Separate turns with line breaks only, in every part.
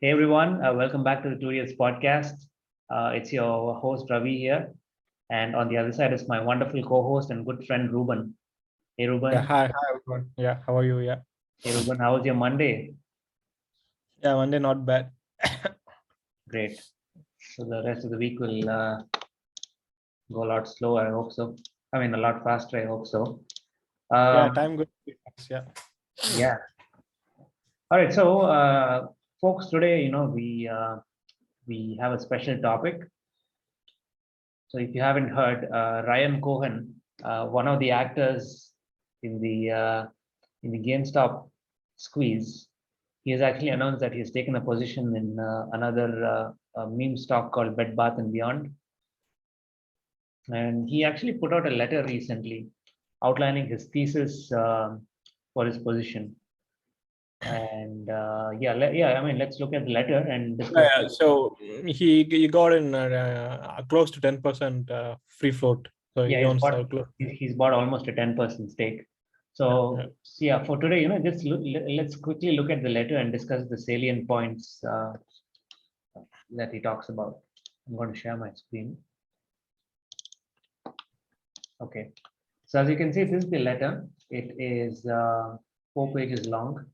Hey everyone, welcome back to the Turius podcast. It's your host Ravi here, and on the other side is my wonderful co-host and good friend Ruben. Hey
Yeah,
Ruben.
hi everyone. Yeah, how are you? Yeah,
Hey Ruben, how was your Monday?
Monday not bad.
Great. So the rest of the week will go a lot slower. I hope so. I mean, a lot faster. I hope so.
Yeah,
Um,
time good. Yeah,
yeah. All right. So, folks, today, we have a special topic. So, if you haven't heard, Ryan Cohen, one of the actors in the uh, in the GameStop squeeze, he has actually announced that he has taken a position in another meme stock called Bed Bath and Beyond. And he actually put out a letter recently outlining his thesis for his position. And I mean, let's look at the letter and discuss.
yeah. So he got in close to 10% free float. So
Yeah,
he owns close.
he's bought almost a 10% stake.
Yeah.
So yeah, for today, let's quickly look at the letter and discuss the salient points that he talks about. I'm going to share my screen. Okay. So as you can see, this is the letter. It is 4 pages long,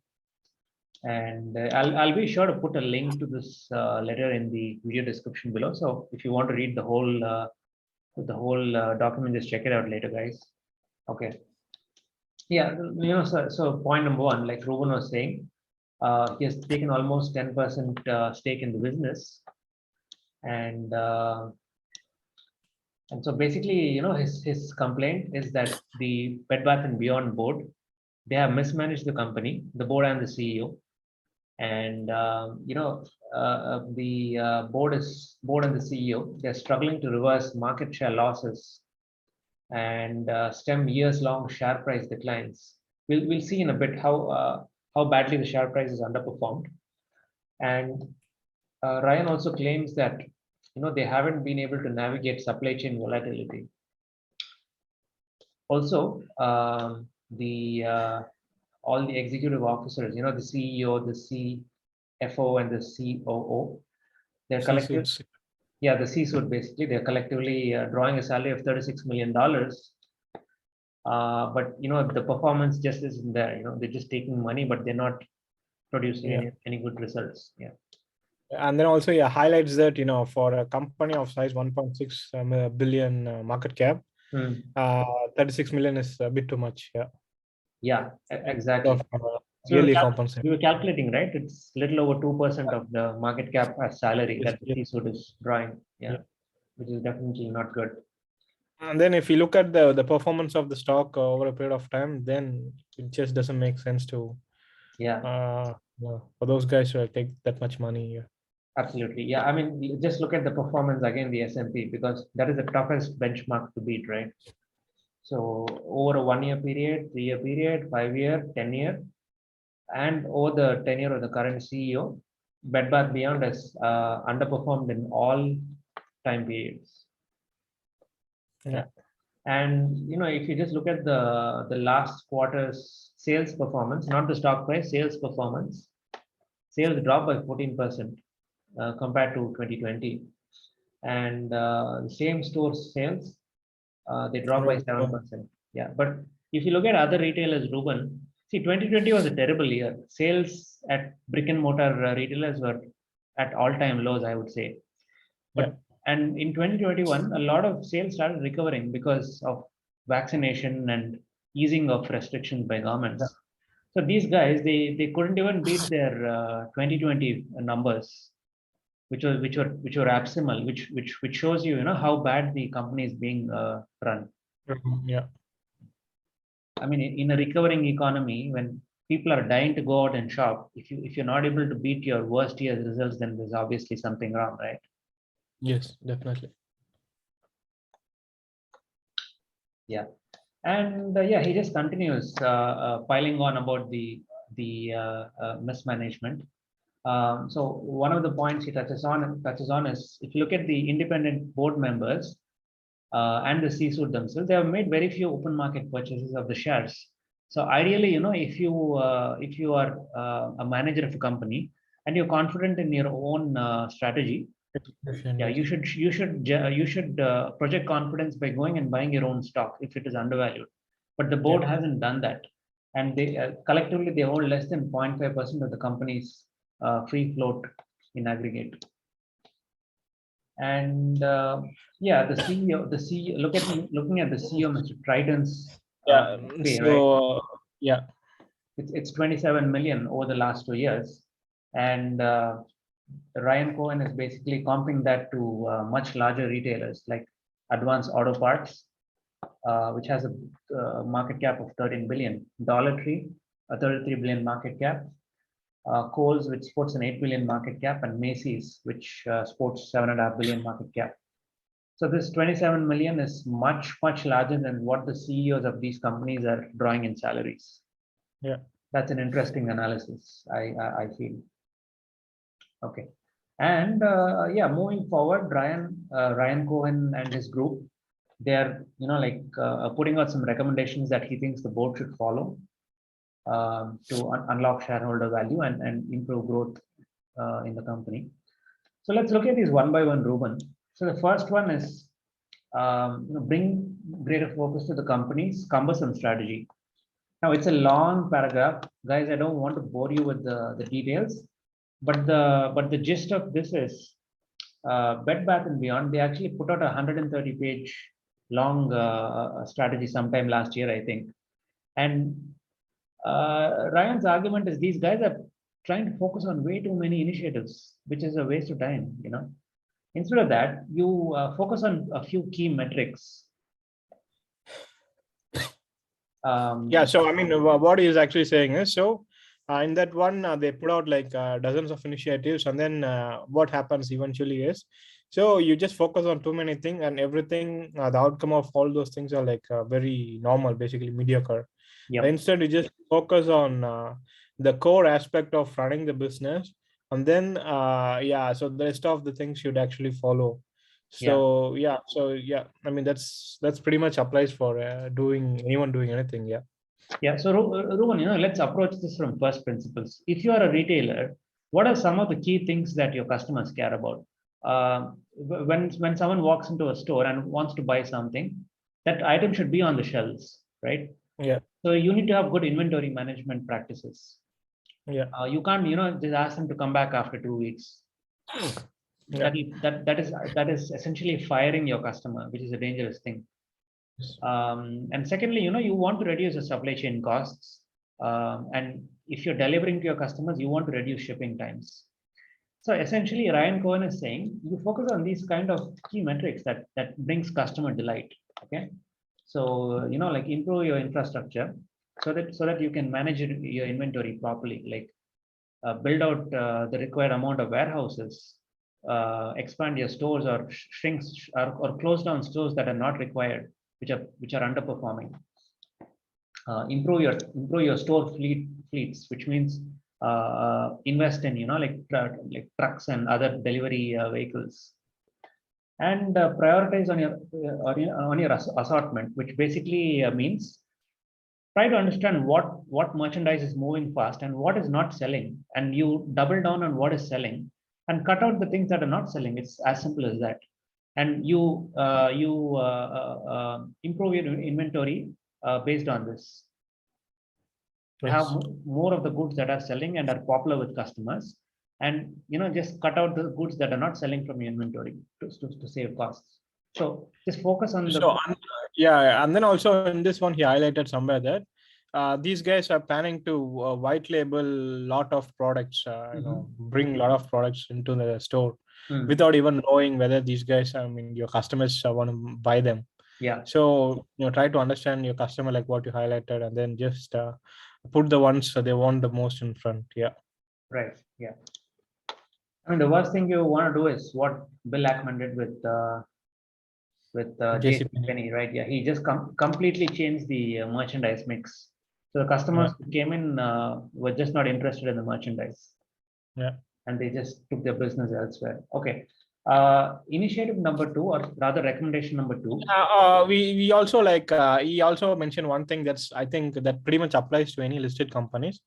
and I'll be sure to put a link to this letter in the video description below. So if you want to read the whole document, just check it out later, guys. Okay. Yeah, so point number one, like Ruben was saying, he has taken almost 10% stake in the business, and uh, and so basically, his complaint is that the Bed Bath and Beyond board, they have mismanaged the company, the board and the CEO, and the board and the CEO, they're struggling to reverse market share losses and stem years-long share price declines. We'll see in a bit how badly the share price is underperformed. And Ryan also claims that they haven't been able to navigate supply chain volatility. Also, the all the executive officers, the CEO, the CFO, and the COO, they're collective.
C-suits.
Yeah, the C-suite basically, they're collectively drawing a salary of $36 million. But the performance just isn't there. They're just taking money, but they're not producing
Yeah.
any good results. Yeah.
And then also, highlights that, for a company of size 1.6 billion market cap,
Hmm.
36 million is a bit too much. Yeah.
Yeah, exactly.
Of
So
yearly compensation.
we were calculating, right? It's little over 2% of the market cap as salary
Yes,
that the
yes,
C-suite is drawing. Yeah,
yeah.
which is definitely not good.
And then if you look at the performance of the stock over a period of time, then it just doesn't make sense to
Yeah,
for those guys to take that much money. Yeah.
absolutely. Yeah, I mean, just look at the performance again, the S&P, because that is the toughest benchmark to beat, right? So over a 1 year period, 3 year period, 5 year, 10 year, and over the tenure of the current CEO, Bed Bath Beyond has underperformed in all time periods.
Yeah.
And if you just look at the last quarter's sales performance, not the stock price, sales performance, sales dropped by 14% compared to 2020, and same store sales they dropped by 7%. Yeah, but if you look at other retailers, Ruben, see 2020 was a terrible year. Sales at brick and mortar retailers were at all-time lows, I would say.
Yeah.
And in 2021, a lot of sales started recovering because of vaccination and easing of restrictions by
Yeah.
governments. So these guys, they couldn't even beat their 2020 numbers, which were abysmal, which shows you how bad the company is being run.
Yeah.
I mean, in a recovering economy, when people are dying to go out and shop, if you're not able to beat your worst year's results, then there's obviously something wrong, right?
Yes, definitely.
Yeah, and he just continues piling on about the mismanagement. So one of the points he touches on is, if you look at the independent board members and the C-suite themselves, they have made very few open market purchases of the shares. So ideally, if you are a manager of a company, and you're confident in your own strategy, yeah,
Yes.
you should project confidence by going and buying your own stock if it is undervalued. But the board
Yeah.
hasn't done that, and they collectively they hold less than 0.5% of the company's free float in aggregate. And yeah, the CEO, looking at the CEO, Mr. Triton's
Yeah.
pay, right?
So yeah.
It's 27 million over the last 2 years, and Ryan Cohen is basically comping that to much larger retailers like Advance Auto Parts, which has a market cap of 13 billion, Dollar Tree, a 33 billion market cap, Kohl's, which sports an 8 billion market cap, and Macy's, which sports 7.5 billion market cap. So this 27 million is much larger than what the CEOs of these companies are drawing in salaries.
Yeah.
That's an interesting analysis, I feel. Okay. And yeah, moving forward, Ryan Cohen and his group, they're putting out some recommendations that he thinks the board should follow to unlock shareholder value and improve growth in the company. So let's look at these one by one, Ruben. So the first one is bring greater focus to the company's cumbersome strategy. Now it's a long paragraph, guys. I don't want to bore you with the details, but the gist of this is Bed Bath and Beyond. They actually put out a 130-page long strategy sometime last year, I think. And Ryan's argument is these guys are trying to focus on way too many initiatives, which is a waste of time. Instead of that, you focus on a few key metrics.
Yeah. So I mean, what he is actually saying is, so in that one, they put out like dozens of initiatives, and then what happens eventually is, so you just focus on too many things, and everything, the outcome of all those things are like very normal, basically mediocre.
Yep.
Instead, you just focus on the core aspect of running the business, and then yeah, so the rest of the things should actually follow. So yeah, I mean that's pretty much applies for anyone doing anything. Yeah.
Yeah. So Ruben, let's approach this from first principles. If you are a retailer, what are some of the key things that your customers care about? When someone walks into a store and wants to buy something, that item should be on the shelves, right?
Yeah.
So you need to have good inventory management practices.
Yeah.
You can't, just ask them to come back after 2 weeks.
Yeah.
That is essentially firing your customer, which is a dangerous thing. And secondly, you want to reduce the supply chain costs. And if you're delivering to your customers, you want to reduce shipping times. So essentially, Ryan Cohen is saying you focus on these kind of key metrics that brings customer delight. Okay. So, like improve your infrastructure so that you can manage your inventory properly, like build out the required amount of warehouses, expand your stores or shrink or close down stores that are not required, which are underperforming. Improve your store fleets, which means invest in like trucks and other delivery vehicles, and prioritize on your assortment, which basically means try to understand what merchandise is moving fast and what is not selling, and you double down on what is selling and cut out the things that are not selling. It's as simple as that. And you improve your inventory based on this. Have more of the goods that are selling and are popular with customers, and just cut out the goods that are not selling from your inventory to save costs. So just focus on the.
Yeah, and then also in this one he highlighted somewhere that these guys are planning to white label lot of products, bring a lot of products into the store without even knowing whether these guys, I mean, your customers want to buy them.
Yeah.
So try to understand your customer, like what you highlighted, and then just put the ones they want the most in front. Yeah.
Right. Yeah. I mean, the worst thing you want to do is what Bill Ackman did with JCPenney, right? Yeah, he just completely changed the merchandise mix. So the customers who came in were just not interested in the merchandise.
Yeah.
And they just took their business elsewhere. Okay. Initiative number 2, or rather recommendation number 2.
We also like he also mentioned one thing that's I think that pretty much applies to any listed companies.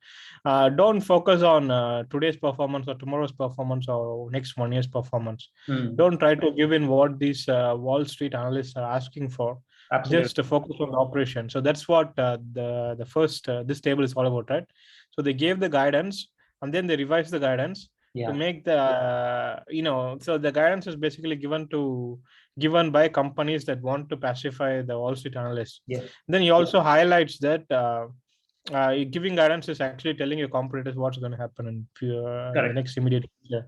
Don't focus on today's performance or tomorrow's performance or next 1 year's performance. Don't try to give in what these Wall Street analysts are asking for.
Absolutely.
Just to focus on the operation. So that's what the first this table is all about, right? So they gave the guidance and then they revised the guidance to make the so the guidance is basically given by companies that want to pacify the Wall Street analysts. Then he also highlights that giving guidance is actually telling your competitors what's going to happen in the next immediate future.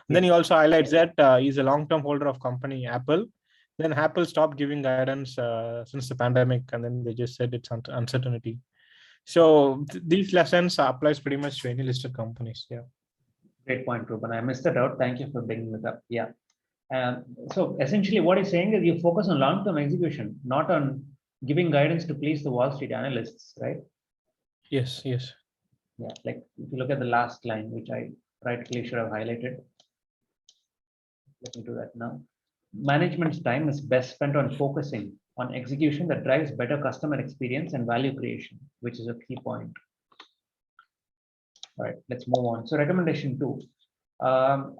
Then he also highlights that he's a long-term holder of company Apple. Then Apple stopped giving guidance since the pandemic, and then they just said it's uncertainty. So these lessons applies pretty much to any listed companies. Yeah.
Great point, Ruben. I missed it out. Thank you for bringing it up. Yeah. So essentially what he's saying is you focus on long-term execution, not on giving guidance to please the Wall Street analysts, right?
Yes.
Yeah. Like if you look at the last line, which I rightfully should have highlighted. Let me do that now. Management's time is best spent on focusing on execution that drives better customer experience and value creation, which is a key point. All right, let's move on. So recommendation 2.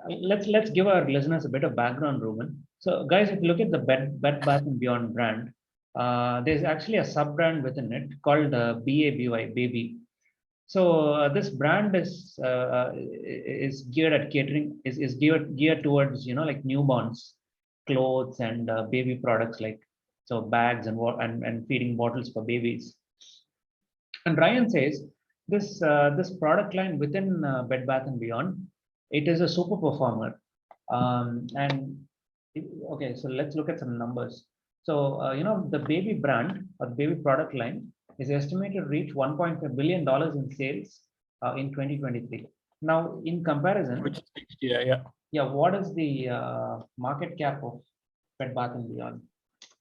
Let's give our listeners a bit of background, Ruben. So guys, if you look at the Bed Bath & Beyond brand, there's actually a sub-brand within it called BABY, Baby. So this brand is geared at catering, is geared towards, like newborns, clothes and baby products like so bags and feeding bottles for babies. And Ryan says this product line within Bed Bath & Beyond, it is a super performer. Okay, so let's look at some numbers. So the baby brand or the baby product line is estimated to reach $1.5 billion in sales in 2023. Now, in comparison, what is the market cap of Bed Bath & Beyond?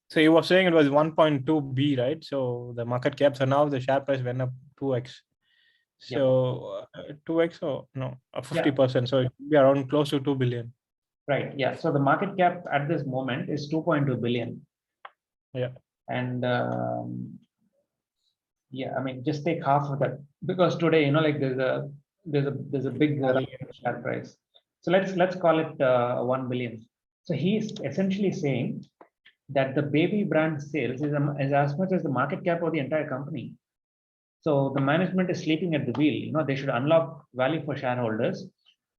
So you were saying it was 1.2 B, right? So the market cap, so now the share price went up 2x. So 2x or no, 50%. So it would be around close to 2 billion.
Right. Yeah. So the market cap at this moment is 2.2 billion.
Yeah.
And I mean, just take half of that because today, like there's a big share price. So let's call it 1 billion. So he's essentially saying that the baby brand sales is as much as the market cap of the entire company. So the management is sleeping at the wheel. They should unlock value for shareholders.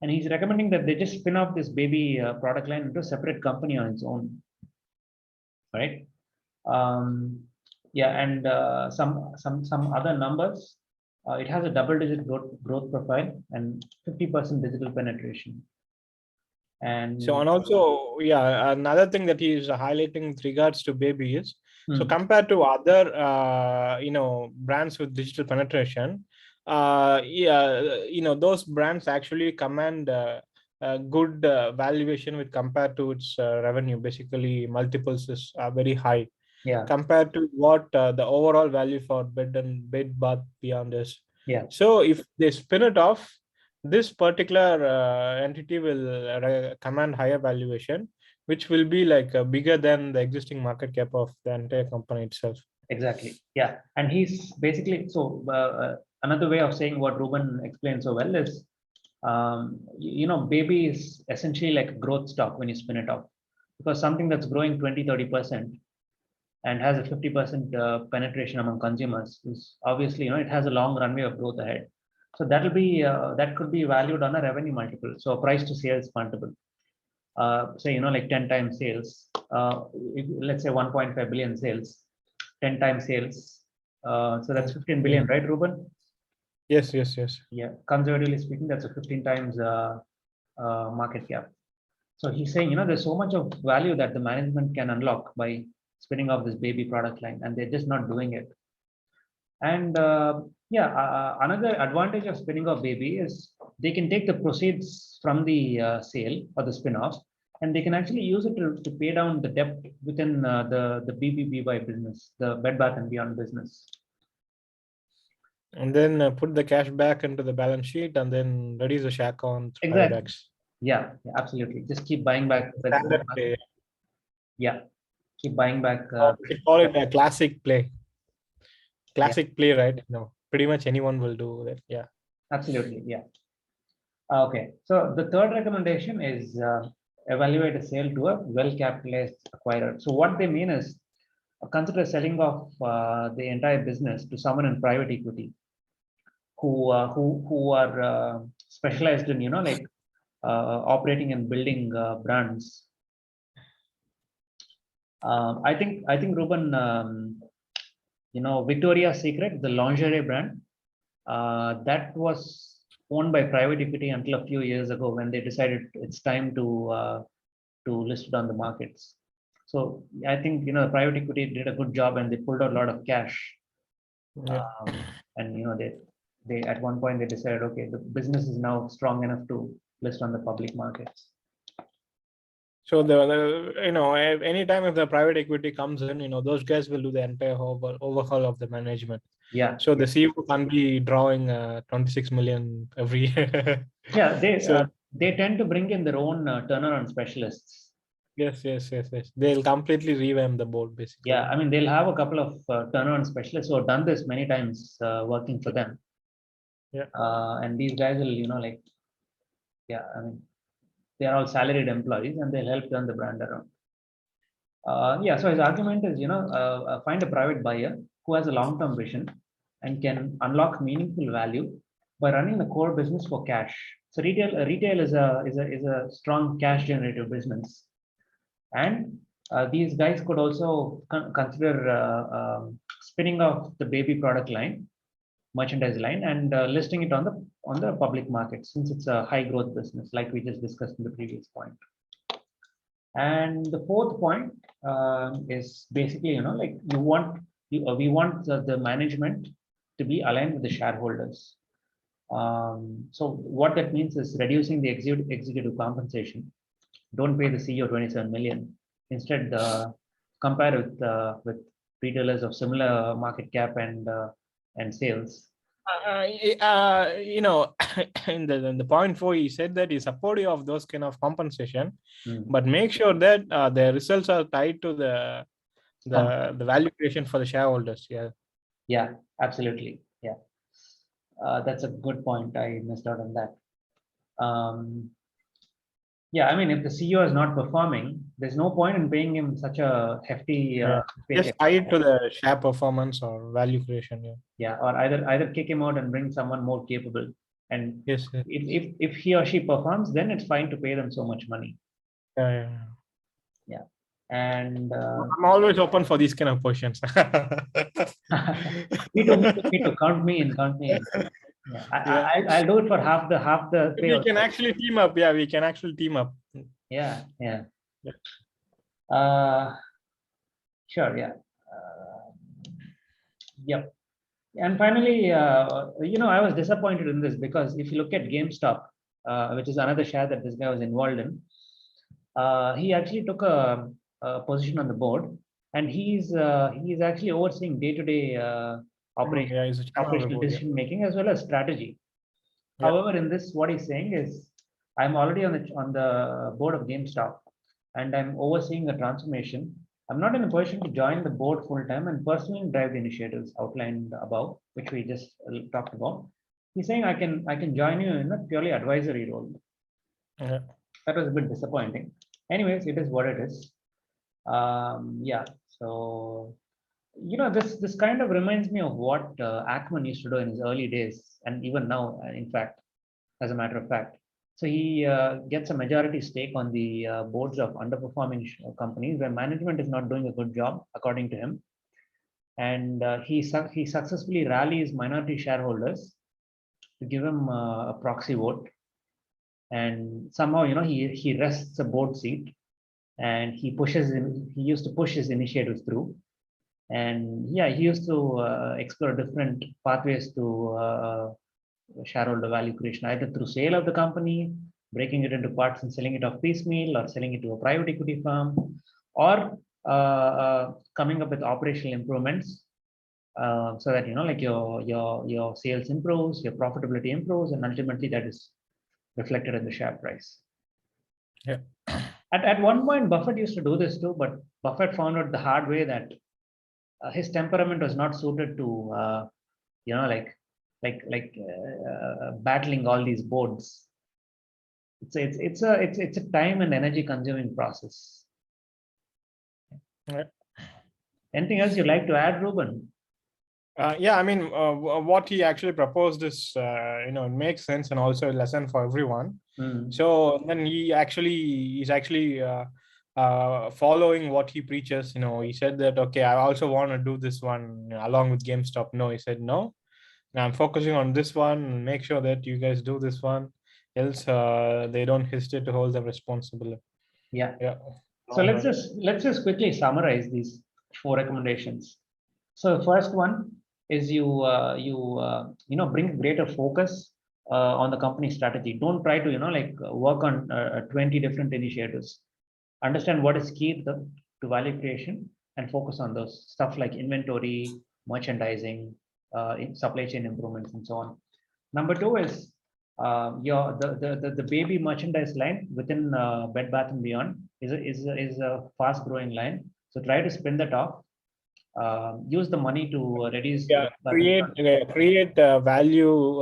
And he's recommending that they just spin off this baby product line into a separate company on its own. Right? And some other numbers. It has a double-digit growth profile and 50% digital penetration. And
so, and also, another thing that he is highlighting with regards to baby is, so compared to other, brands with digital penetration, those brands actually command a good valuation with compared to its revenue. Basically, multiples is very high compared to what the overall value for Bed Bath Beyond is. So if they spin it off, this particular entity will command higher valuation, which will be like bigger than the existing market cap of the entire company itself.
Exactly. Yeah. And he's basically, so another way of saying what Ruben explained so well is, baby is essentially like a growth stock when you spin it off, because something that's growing 20-30% and has a 50% penetration among consumers is obviously, it has a long runway of growth ahead. So that could be valued on a revenue multiple. So a price to sales multiple. Say, like 10 times sales, let's say 1.5 billion sales, 10 times sales. So that's 15 billion, right, Ruben?
Yes.
Yeah. Conservatively speaking, that's a 15 times market cap. So he's saying, there's so much of value that the management can unlock by spinning off this baby product line, and they're just not doing it. And another advantage of spinning off baby is they can take the proceeds from the sale or the spin-off, and they can actually use it to pay down the debt within the BBBY business, the Bed Bath & Beyond business.
And then put the cash back into the balance sheet and then reduce the share count.
Exactly. Yeah, absolutely. Just keep buying back.
Standard play.
Yeah, keep buying back.
We call it a classic play.
Yeah,
Classic play, right? No, pretty much anyone will do that. Yeah.
absolutely. Yeah. Okay. So the third recommendation is evaluate a sale to a well-capitalized acquirer. So what they mean is consider selling off the entire business to someone in private equity who are specialized in operating and building brands. I think Ruben, Victoria's Secret, the lingerie brand, that was owned by private equity until a few years ago when they decided it's time to list it on the markets. So I think private equity did a good job and they pulled out a lot of cash.
Yeah.
And they at one point they decided, okay, the business is now strong enough to list on the public markets.
So anytime if the private equity comes in, those guys will do the entire overhaul of the management.
Yeah.
So the CEO can't be drawing 26 million every year.
Yeah,
So
they tend to bring in their own turnaround specialists.
yes. They'll completely revamp the board basically.
Yeah, I mean they'll have a couple of turnaround specialists who have done this many times working for them.
Yeah.
And these guys will, I mean, they are all salaried employees and they'll help turn the brand around. So his argument is, find a private buyer who has a long-term vision and can unlock meaningful value by running the core business for cash. So retail is a strong cash generative business, and these guys could also consider spinning off the baby product line, merchandise line, and listing it on the public market since it's a high growth business, like we just discussed in the previous point. And the fourth point is basically, we want the management to be aligned with the shareholders. So what that means is reducing the executive compensation. Don't pay the CEO 27 million. Instead, compare with retailers of similar market cap and sales.
In the point 4, he said that he's supportive of those kind of compensation,
Mm.
but make sure that the results are tied to the value creation for the shareholders. Yeah.
Yeah, absolutely. Yeah, that's a good point. I missed out on that. Yeah, I mean, if the CEO is not performing, there's no point in paying him such a hefty
Just
paycheck.
tied to the share performance or value creation. Yeah.
Yeah, or either kick him out and bring someone more capable. And
Yes.
if he or she performs, then it's fine to pay them so much money. Yeah. And
I'm always open for these kind of questions.
me too. Count me in. Yeah, I'll do it for half the pay.
We can actually team up. Yeah, we can actually team up.
Yeah. Sure. Yeah. Yep. And finally, I was disappointed in this because if you look at GameStop, which is another share that this guy was involved in, he actually took a position on the board, and he's actually overseeing day-to-day operational decision making as well as strategy. Yeah. However, in this, what he's saying is, I'm already on the board of GameStop, and I'm overseeing the transformation. I'm not in a position to join the board full time and personally drive the initiatives outlined above, which we just talked about. He's saying I can join you in a purely advisory role.
Yeah.
That was a bit disappointing. Anyways, it is what it is. Yeah. So this kind of reminds me of what Ackman used to do in his early days, and even now, in fact, as a matter of fact. So he gets a majority stake on the boards of underperforming companies where management is not doing a good job, according to him. And he successfully rallies minority shareholders to give him a proxy vote. And somehow, he rests a board seat, and he used to push his initiatives through. And yeah, he used to explore different pathways to shareholder value creation, either through sale of the company, breaking it into parts and selling it off piecemeal, or selling it to a private equity firm, or coming up with operational improvements so that your sales improves, your profitability improves, and ultimately that is reflected in the share price.
Yeah.
At one point, Buffett used to do this too, but Buffett found out the hard way that his temperament was not suited to, battling all these boards. It's a time and energy consuming process.
Yeah.
Anything else you'd like to add, Ruben?
Yeah, I mean, what he actually proposed is, it makes sense and also a lesson for everyone. So then he's actually following what he preaches. He said that, okay, I also want to do this one along with GameStop. No, he said no. Now I'm focusing on this one. Make sure that you guys do this one, else they don't hesitate to hold them responsible.
Yeah.
Yeah.
So let's just quickly summarize these 4 recommendations. So the first one is you bring greater focus on the company strategy. Don't try to work on 20 different initiatives. Understand what is key to value creation and focus on those stuff like inventory, merchandising, supply chain improvements, and so on. Number 2 is the baby merchandise line within Bed Bath and Beyond is a fast growing line. So try to spin that off. Use the money to reduce
create value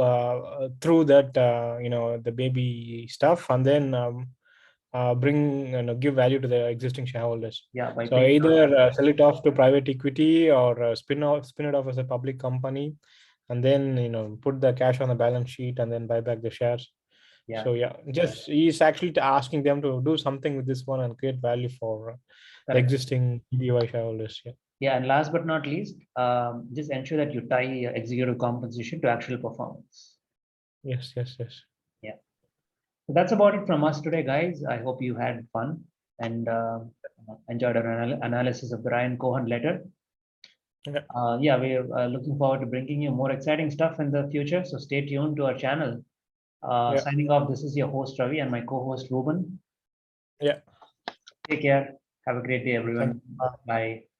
through that the baby stuff, and then give value to the existing shareholders.
Yeah,
so either sell it off to private equity or spin it off as a public company, and then put the cash on the balance sheet and then buy back the shares.
Yeah.
So just he's actually asking them to do something with this one and create value for the existing BBY shareholders.
Yeah, and last but not least, just ensure that you tie executive compensation to actual performance.
Yes.
Yeah. So that's about it from us today, guys. I hope you had fun and enjoyed our analysis of the Ryan Cohen letter. We're looking forward to bringing you more exciting stuff in the future. So stay tuned to our channel. Signing off, this is your host Ravi and my co-host Ruben.
Yeah.
Take care. Have a great day, everyone. Bye.